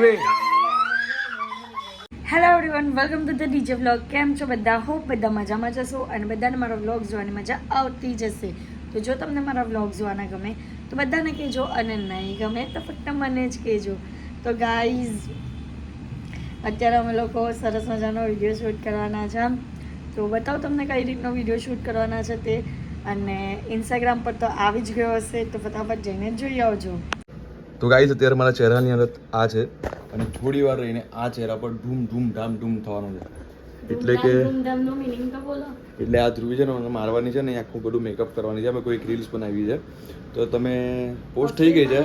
Hello everyone, welcome to the DJ vlog. કેમ છો બધા? હોપ બધા મજામાં જશો અને બધાને મારો વ્લોગ જોવાની મજા આવતી જશે. તો જો તમને મારા વ્લોગ જોવાના ગમે તો બધાને કહેજો, અને નહીં ગમે તો ફક્ત મને જ કહેજો. તો ગાઈઝ, અત્યારે અમે લોકો સરસ મજાનો વિડીયો શૂટ કરવાના છે. તો બતાવો તમને કઈ રીતનો વિડીયો શૂટ કરવાના છે તે, અને ઇન્સ્ટાગ્રામ પર તો આવી જ ગયો હશે, તો ફટાફટ જઈને જોઈ આવજો. તો ગાઈઝ, અત્યારે મારા ચહેરાની હાલત આ છે, અને થોડી વાર રહીને આ ચહેરા પર ધૂમ ધૂમ ધામ ધૂમ થવાનું છે. એટલે કે એટલે આ ધ્રુવી છે ને, મને મારવાની છે ને, આખું બધું મેકઅપ કરવાની છે. અમે કોઈ રીલ્સ બનાવી છે, તો તમે પોસ્ટ થઈ ગઈ છે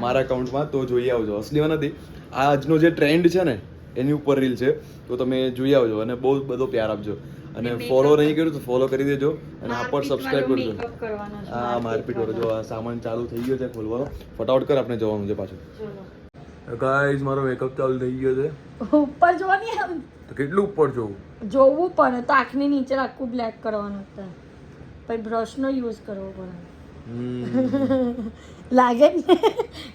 મારા અકાઉન્ટમાં, તો જોઈ આવજો. અસલીમાં નથી, આ આજનો જે ટ્રેન્ડ છે ને એની ઉપર રીલ છે, તો તમે જોઈ આવજો અને બહુ બધો પ્યાર આપજો. અને ફોલો નહીં કર્યું તો ફોલો કરી દેજો, અને આ પર સબસ્ક્રાઇબ કરજો. હા, મારપીટ વાળો જો આ સામાન ચાલુ થઈ ગયો છે ખોલવાનો, ફટાફટ કર, આપણે જવાનું છે પાછું. ગાઈઝ, મારો મેકઅપ ચાલુ થઈ ગયો છે. ઉપર જોવાની આમ તો કેટલું ઉપર જોવું પડે, તો આંખની નીચે આખું બ્લેક કરવાનું છે, પછી બ્રશનો યુઝ કરવો પડે. લાગે ને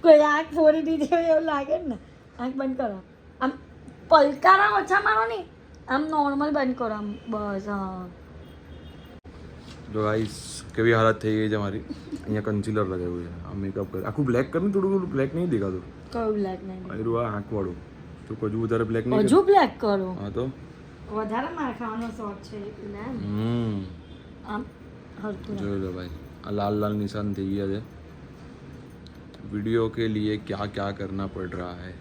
કોઈ આંખ ફોડી દીધી હોય એવું લાગે ને. આંખ બંધ કરો, આમ પલકારા ઓછા મારો નહીં, આમ નોર્મલ બંધ કરો, આમ બસ. હા, જો ગાઈઝ, કેવી હાલત થઈ ગઈ છે મારી. અહીંયા કન્સીલર લગાવ્યું છે, આ મેકઅપ કરે આખું બ્લેક કરીને, થોડું બ્લેક નહીં દેખાતું. કયું બ્લેક નહીં? આ આંખ વાળું તો હજુ વધારે બ્લેક નહીં, હજુ બ્લેક કરો. હા, તો વધારે માર ખાવાનો શોખ છે એટલે આમ હરતું જોઈ લો ભાઈ, આ લાલ લાલ નિશાન થઈ ગયા છે. वीडियो के लिए क्या क्या करना पड़ रहा है.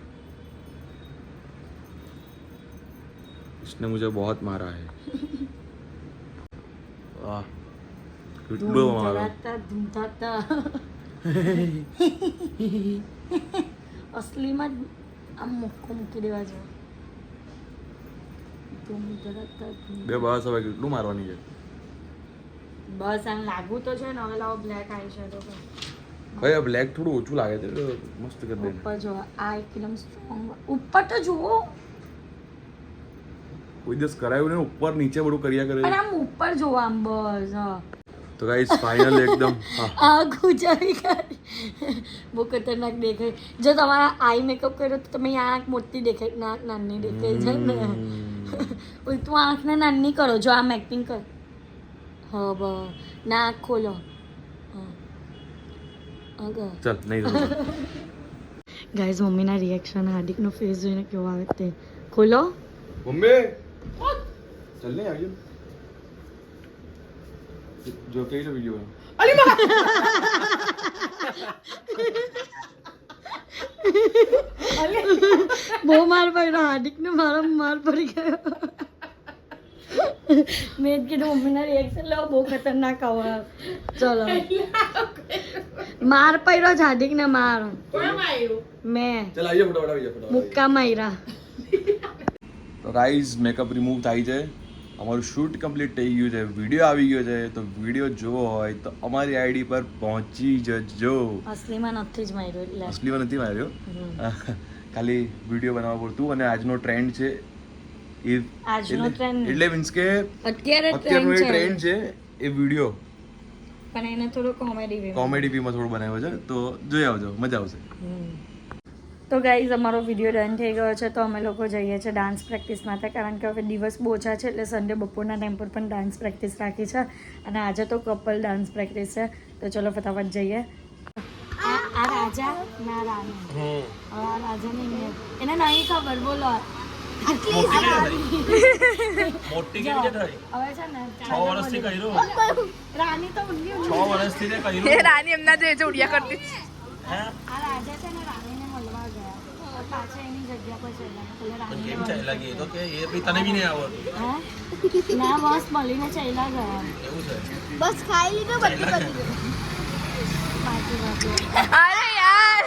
इसने मुझे बहुत मारा है. वाह, कितना मारा. અસલીમાં આમ મુક્કો મૂકી દેવા જો. બે બસ હવે કેટલું મારવાની છે? બસ આમ લાગુ તો છે ને. હવે લાવો બ્લેક આઈ શેડો. ભાઈ, આ બ્લેક થોડું ઓછું લાગે છે, મસ્ત કરી દે. ઉપર જો આ એકદમ સ્ટ્રોંગ. ઉપર તો જુઓ, કોઈ દિવસ કરાયું ને, ઉપર નીચે બધું કર્યા કરે. અને આમ ઉપર જો, આમ બસ. હા, તો ગાઈસ, ફાઇનલ એકદમ આ ગુજારી કરી બહુ ખતરનાક દેખાય. જો તમારા આઈ મેકઅપ કર્યો તો તમે આંખ મોટી દેખાય, નાક નાની દેખાય છે ને. તું આંખને નાની કરો. જો આમ એક્ટિંગ કર. હા, બસ. નાક ખોલો. ચાલ, નહીં ગાઈઝ, મમ્મીના રિએક્શન, હાર્દિકનો ફેસ જોઈને કેવો આવે તે. ખોલો મમ્મી. ચાલ, નહીં આવજો. જો કઈ વિડિયો બહુ માર પડ્યો હાર્દિકને. મારો માર પડી ગયો. મેં કીધું મમ્મીના રિએક્શન લેવો, બહુ ખતરનાક આવો. ચલો, માર પડ્યો જ હાર્દિકને. માર મેં ચાલ, આવી જા, ફટાફટ આવી જા, મુક્કા માર્યા. તો ગાઈઝ, મેકઅપ રિમૂવ થાય છે, અમારું શૂટ કમ્પ્લીટ થઈ ગયું છે, વિડીયો આવી ગયો છે. તો વિડીયો જોવો હોય તો અમારી આઈડી પર પહોંચી જજો. અસલીમાં નથી જ માર્યો, એટલે અસલીમાં નથી માર્યો, ખાલી વિડીયો બનાવવા પૂરતું. અને આજનો ટ્રેન્ડ છે આજનો ટ્રેન્ડ એટલે મીન્સ કે અત્યારનો ટ્રેન્ડ છે એ વિડીયો, પણ એને થોડો કોમેડી વીમાં થોડું બનાવ્યો છે. તો જોઈ આવજો, મજા આવશે. તો ગાઈઝ, અમારો વિડીયો ડન થઈ ગયો છે. તો અમે લોકો જઈએ છીએ ડાન્સ પ્રેક્ટિસ માટે, કારણ કે હવે દિવસ બહુ ઓછા છે, એટલે સન્ડે બપોરના ટાઈમ પર પણ ડાન્સ પ્રેક્ટિસ રાખી છે. અને આજે તો કપલ ડાન્સ પ્રેક્ટિસ છે. તો ચલો ફટાફટ જઈએ. આ રાજા ના રાણી. આ રાજા નહીં, એને નહીં ખબર. બોલો. મોટી કેવી છે તારી? હવે છે ને 6 વર્ષથી કર્યું. રાણી તો ઉડ્યું. 6 વર્ષથી ને કર્યું. એ રાની એમના જે છે ઉડિયા કરતી હે? આ રાજા છે ને, રાણીને મળવા ગયા, પાછા એની જગ્યા પર ચાલ્યા. પણ કેમ ચાલ્યા ગયા? એ તો કે એ બી તને બી નહીં આવડતું. ના, બસ મળીને ચાલ્યા ગયા. એવું છે? બસ ખાઈ લીધું બધી બધી બાકી બાકી. અરે યાર,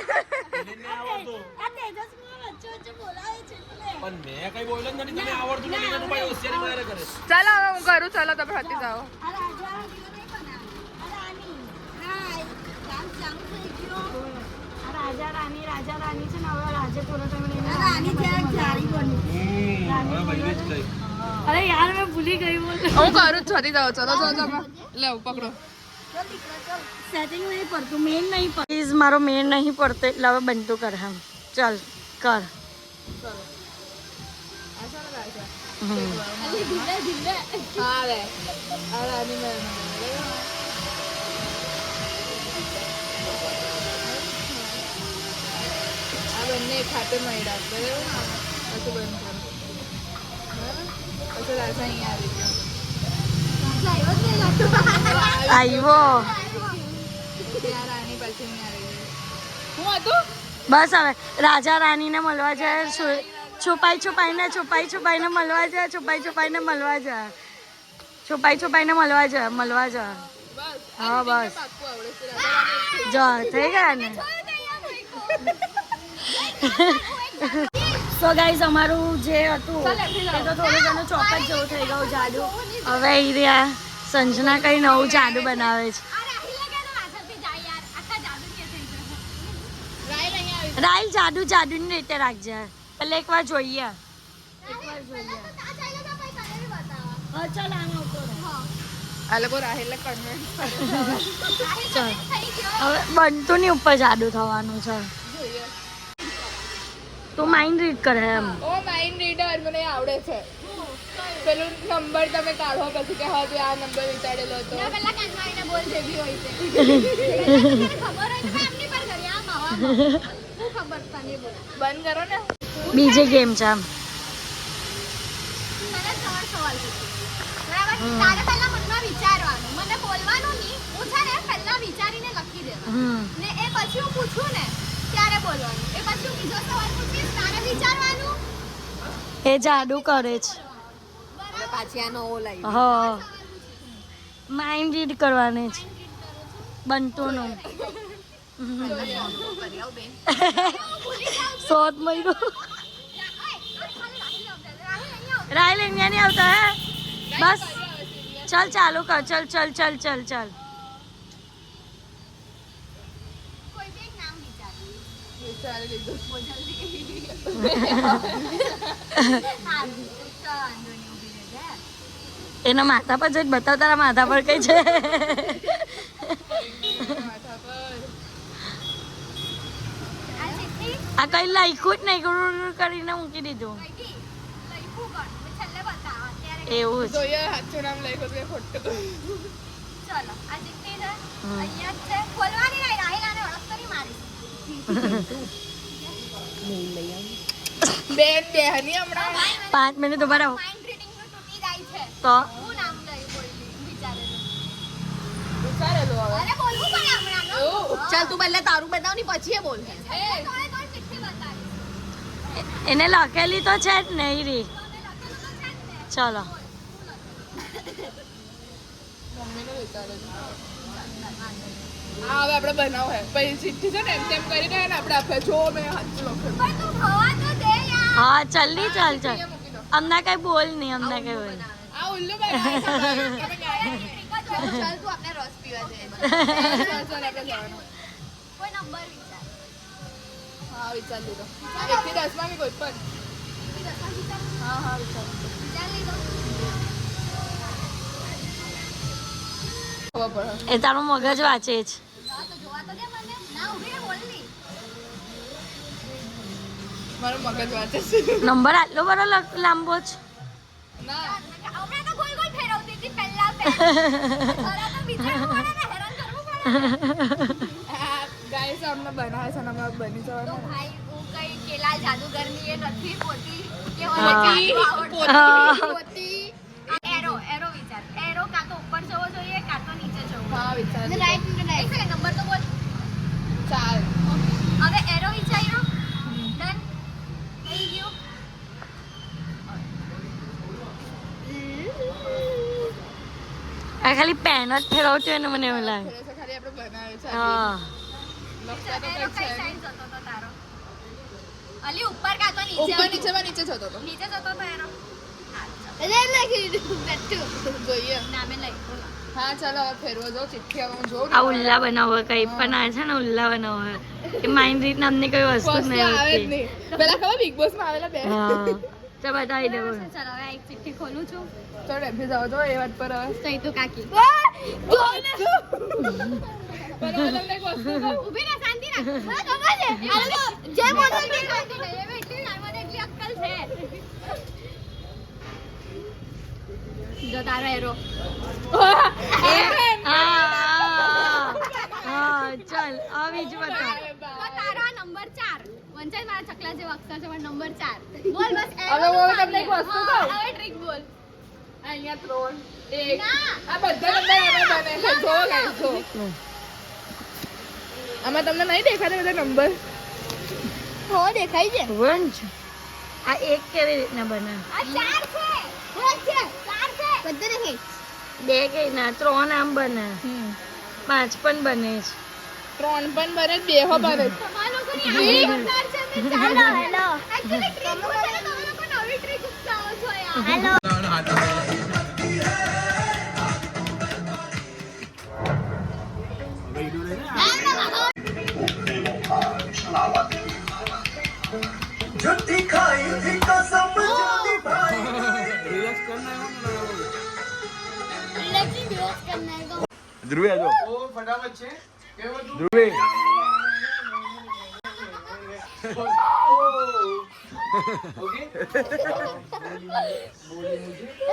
તને નહીં આવડતું. આ તેજસ્વી વચ્ચે વચ્ચે બોલાવે છે એટલે. પણ મેં કઈ બોલ્યો જ નથી. તને આવડતું નથી, એનું ભાઈ હોશિયારી મારે કરે. ચાલો હવે હું કરું. ચાલો તમે હતી જાઓ. આ રાજા આ રાણી. હાય, ડાન્સ ચાલુ થઈ ગયો. આ રાજા રાણી છે ને. હવે રાજે થોડો ટાઈમ લઈને રાણી ત્યાં જારી બની. હવે ભાઈ જ કઈ. અરે યાર, મેં ભૂલી ગઈ. બોલ, હું કરું છું. હતી જાઓ. ચલો ચલો તમે લે પકડો. સેટિંગ નહીં પડતું, મેન નહીં પડતું. પ્લીઝ, મારો મેન નહીં પડતો એટલે હવે બનતું કર. હમ ચાલ કર. હા રે આની મેં આ બંને ખાતે મળ્યા બરાબર પછી બંધ કરો પછી રાજા અહીંયા આવી ગયો આવ્યો ત્યાં રાણી પછી અહીંયા આવી ગઈ હું હતું બસ હવે રાજા રાણીને મળવા જાય છુપાઈ છુપાઈને મળવા જાય છુપાઈને મળવા જાય મળવા જાય બસ હા બસ પાક્કું આવડે છે રાજા રાણી જો થઈ ગયા ને સો ગાઈઝ અમારું જે હતું તે તો થોડું ઘણું ચોક્કસ જેવું થઈ ગયું જાદુ હવે ઈ રહ્યા સંજના કઈ નવું જાદુ બનાવે છે રાઈલ જાદુની રીતે રાખજે એટલે એકવાર જોઈએ હા ચાલ આનો આ લોકો રાહેલને કન્વેન્સ ચાલ હવે બનતું ની ઉપર જાદુ થવાનું છે જોઈએ તું માઇન્ડ રીડ કરે એમ ઓ માઇન્ડ રીડર મને આવડે છે પેલું નંબર તમે કાઢો પછી કે હા તું આ નંબર વિચારેલો હતો બંધ કરો ને બીજી ગેમ છે આમ તારે પહેલા મનમાં વિચારવાનું મને બોલવાનું નહીં હું છે ને પહેલા વિચારીને લખી દેવાનું ને એ પછી હું પૂછું ને ત્યારે બોલવાનું એ પછી હું બીજો સવાલ પૂછીશ તારે વિચારવાનું એ જાદુ કરે છે પાછી આનો ઓ લાવી હા માઇન્ડ રીડ કરવાની છે બનતું નું શોધ મળ્યું રાહિલ અહીંયા નહીં આવતા હે બસ चल चालू कर चल चल चल चल चल કોઈ બી એક નામ વિચાર વિચારી લીધું હા તો વાંધો નહીં ઊભી રહેજે એના માથા પર જઈને બતાવ તારા માથા પર કઈ છે માથા પર આ ચિઠ્ઠી આ કઈ લખ્યું જ નહીં ગુરુ કરીને મૂકી દીધું લખી લખ્યું કોણ મેં છેલ્લે બતાવો અત્યારે એવું જ જોઈએ સાચું નામ લખ્યું કે ખોટું ચલો આ ચિઠ્ઠી છે અહીંયા જ છે ખોલવાની નહીં રાહિલ આને અડક કરી મારી બેન બેહની હમણાં 5 મિનિટ ઉભા રહો માઇન્ડ રીડિંગ નું તૂટી જાય છે તો હું નામ લઈ બોલી વિચારેલું વિચારેલું હવે અરે બોલવું પડે હમણાં નો એવું? ચાલ તું પહેલા તારું બતાવ ની પછી એ બોલ થોડે થોડે ચિઠ્ઠી બતાવી એને લખેલી તો છે જ નહીં રી ચલો મમ્મીને વિચારેલું હા હવે આપણે બનાવ હે પછી ચિઠ્ઠી છે ને એમ તેમ કરીને હે ને આપણે આપે જો મેં હાચું લખ્યું પણ તું ખવા તો દે યાર હા જલ્દી ચાલ ચાલ અહીંયા મૂકી દો અમને કઈ બોલ નહીં અમને કઈ બોલ આ ઉલ્લુ બનાવે છે તમે ગાય ચાલ તું આપણે રસ પીવા જઈએ ચાલ આપણે જવાનું કોઈ નંબર વિચાર હા વિચાર લીધો 1 થી 10 માં કોઈ પણ હા હા વિચાર લીધો વિચાર લીધો ખબર પડે એ તારું મગજ વાંચે છે હા તો જોવા તો દે મને ના ઊભી રે બોલની મારું મગજ વાંચે છે નંબર આટલો બધો લાંબો છે ના હમણાં તો ગોલ ગોલ ફેરવતી હતી પહેલા પહેલા તો વિચારવું પડે ને હેરાન કરવું પડે ગાઈસ અમને બનાવે છે ને અમે બની તો જવાનું ભાઈ હું કઈ કેલા જાદુગરની એ નથી પોતી કે હા. પોતી એરો એરો વિચાર એરો કાં તો ઉપર જવો જોઈએ કાં તો નીચે જવો હા વિચાર લીધો. રાઈટ રાઈટ એક નંબર તો બોલ ચાલ હવે એરો વિચાર્યો ડન થઈ ગયું આ ખાલી પેન જ ફેરવતી હોય ને મને એવું લાગે થોડું ખાલી આપણે બનાવે છે હા લખતા તો એરો કંઈ કઈ છે સાઈડ નહીં. જતો તો તારો અલી ઉપર કાં તો નીચે ઉપર નીચેમાં નીચે જતો હતો નીચે જતો તો એરો જોઈએ નામે લઈ હા ચાલો હવે ફેરવો જો ચિઠ્ઠી હવે હું જોઉં આ ઉલ્લા બનાવો કઈ પણ આ છે ને ઉલ્લા બનાવો એ માઇન્ડ રીત નામની કોઈ વસ્તુ જ વસ્તુ નહીં આવે જ હોતી નહીં પેલા ખબર બિગ બોસ માં આવેલા બે હા તો બતાવી દે બોલ ચાલો હવે એક ચિઠ્ઠી ખોલું છું તો ડેફી જાવ જો એ વાત પર હવે સહી તો કાકી બરાબર તમને એક વસ્તુ કહું? ઊભી રહે શાંતિ રાખ મને ખબર છે આ લોકો જે બોલો તે શાંતિ નહીં હવે એટલી મને એટલી જો તારો એરો હા ચાલ આવી જ બતા તો તારો આ નંબર 4 વંચાઈ મારા ચકલા જેવો અક્ષર છે પણ નંબર 4 બોલ બસ હવે હું તમને એક વસ્તુ કહું. હવે ટ્રીક બોલ અહીંયા 3 1 ના આ બધા નંબર આમાં બને છે જો guys, જો આમાં તમને નહીં દેખાતા બધા નંબર હો દેખાય છે વંચ આ એક કેવી રીતના બને આ 4 છે બોલ છે 4 છે બધા દેખાય 2 કઈ ના 3 આમ બને 5 પણ બને છે 3 પણ બને 2 હો બને તમારા લોકોની આવી પ્રકાર છે મે ચાલો હેલો એક્ચ્યુઅલી ટ્રીક છે ને તમે લોકો નવી ટ્રીક ઉત્સાહો છો યાર હેલો ધ્રુવે આજો ધ્રુવે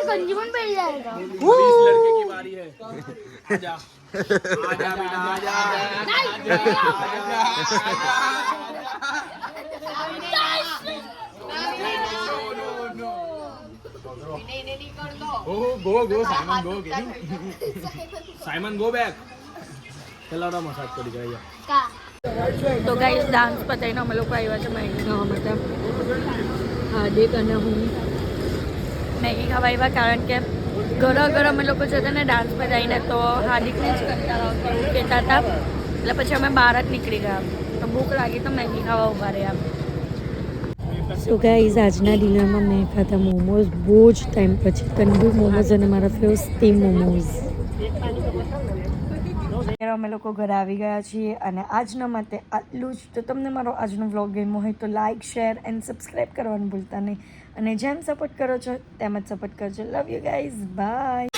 गंजी में बैठ जाएगा इस लड़के की बारी है आजा आजा बेटा आजा ગો સાયમન ગો કે સાયમન ગો બેક ચલાવડા મસાજ કરી ગયા તો ગાઈસ ડાન્સ પતાવીને અમે લોકો આવ્યા છે મેગી ખાવા માટે હાર્દિક અને હું મેગી ખાવા આવ્યા કારણ કે ઘર અમે લોકો જતા ને ડાન્સ પતાવીને તો હાર્દિકને જ કરતા આવતા એવું કહેતા હતા એટલે પછી અમે બહાર જ નીકળી ગયા તો ભૂખ લાગી તો મેગી ખાવા ઉભા રહ્યા સો ગાઈઝ આજના ડિનરમાં મેં ખાધા મોમોઝ બહુ જ ટાઈમ પછી તંદૂર મોમોઝ અને મારા ફેવરેટ સ્ટીમ મોમોઝ અમે લોકો ઘરે આવી ગયા છીએ અને આજના માટે આટલું જ તો તમને મારો આજનો વ્લોગ ગમ્યો હોય તો લાઇક શેર એન્ડ સબસ્ક્રાઈબ કરવાનું ભૂલતા નહીં અને જેમ સપોર્ટ કરો છો તેમ જ સપોર્ટ કરજો લવ યુ ગાઈઝ બાય